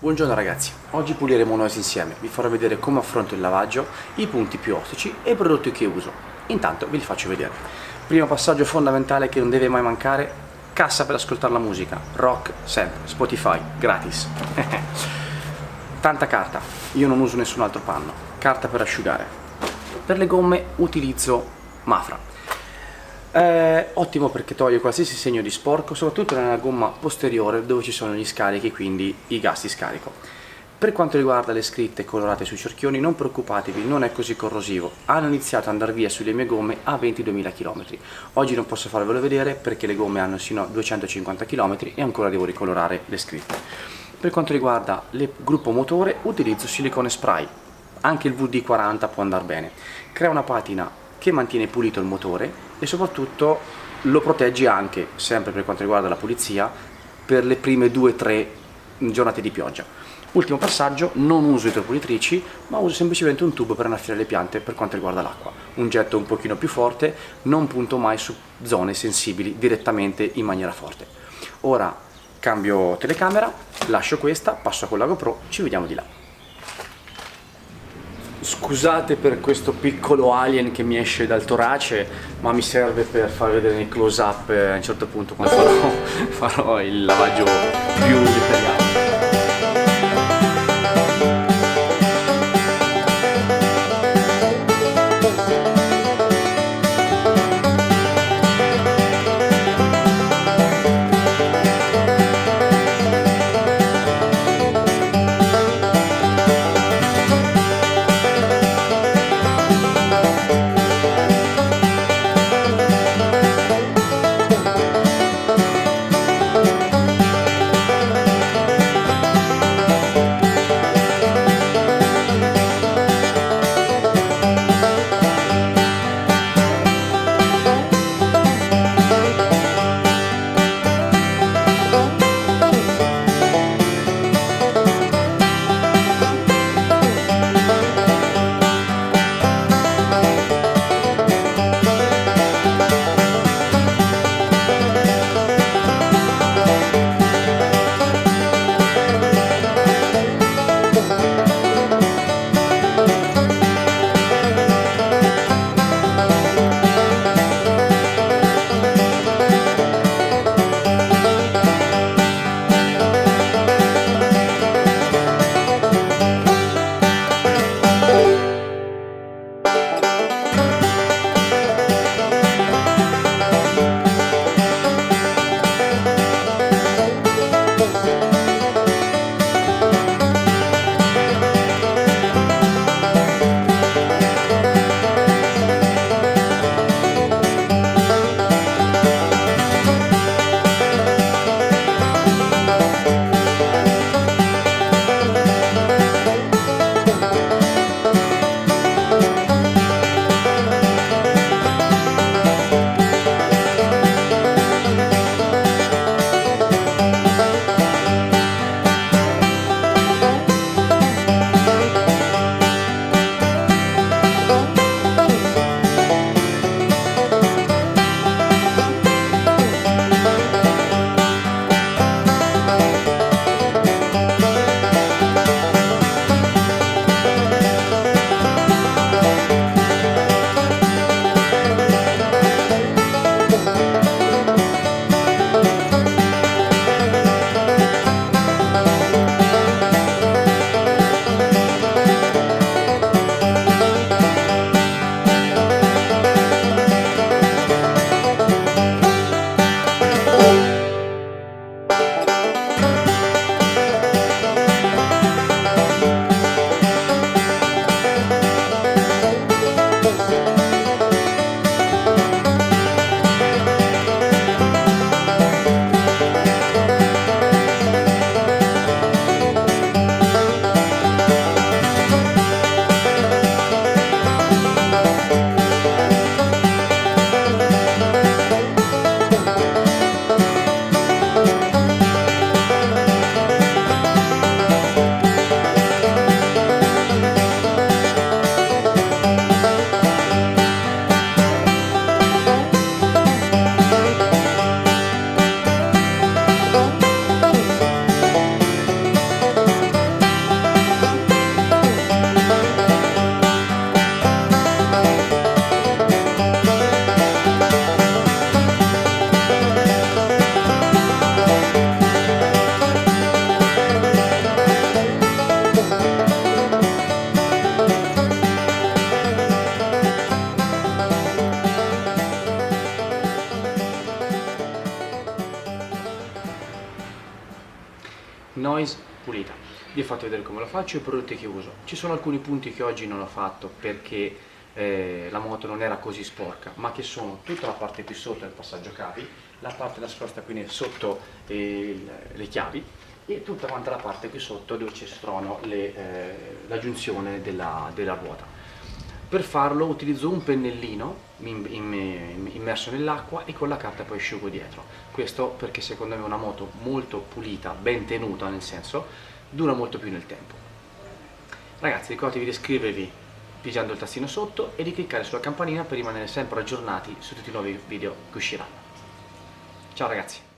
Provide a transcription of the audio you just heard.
Buongiorno ragazzi, oggi puliremo un OS insieme, vi farò vedere come affronto il lavaggio, i punti più ostici e i prodotti che uso. Intanto ve li faccio vedere. Primo passaggio fondamentale che non deve mai mancare, cassa per ascoltare la musica, rock sempre, Spotify, gratis. Tanta carta, io non uso nessun altro panno, carta per asciugare. Per le gomme utilizzo Mafra. Ottimo perché toglie qualsiasi segno di sporco, soprattutto nella gomma posteriore dove ci sono gli scarichi, quindi i gas di scarico. Per quanto riguarda le scritte colorate sui cerchioni, non preoccupatevi, non è così corrosivo. Hanno iniziato ad andare via sulle mie gomme a 22.000 km. Oggi non posso farvelo vedere perché le gomme hanno sino a 250 km e ancora devo ricolorare le scritte. Per quanto riguarda il gruppo motore, utilizzo silicone spray. Anche il VD40 può andare bene. Crea una patina che mantiene pulito il motore e soprattutto lo protegge anche, sempre per quanto riguarda la pulizia, per le prime 2-3 giornate di pioggia. Ultimo passaggio, non uso idropulitrici, ma uso semplicemente un tubo per annaffiare le piante per quanto riguarda l'acqua. Un getto un pochino più forte, non punto mai su zone sensibili direttamente in maniera forte. Ora cambio telecamera, lascio questa, passo a quella GoPro, ci vediamo di là. Scusate per questo piccolo alien che mi esce dal torace, ma mi serve per far vedere nei close up a un certo punto quando farò il lavaggio più dettagliato. noise pulita. Vi ho fatto vedere come lo faccio e i prodotti che uso. Ci sono alcuni punti che oggi non ho fatto perché la moto non era così sporca, ma che sono tutta la parte qui sotto del passaggio cavi, la parte nascosta quindi sotto le chiavi e tutta quanta la parte qui sotto dove ci sono la giunzione della ruota. Per farlo utilizzo un pennellino immerso nell'acqua e con la carta poi asciugo dietro. Questo perché secondo me una moto molto pulita, ben tenuta nel senso, dura molto più nel tempo. Ragazzi, ricordatevi di iscrivervi pigiando il tastino sotto e di cliccare sulla campanella per rimanere sempre aggiornati su tutti i nuovi video che usciranno. Ciao ragazzi!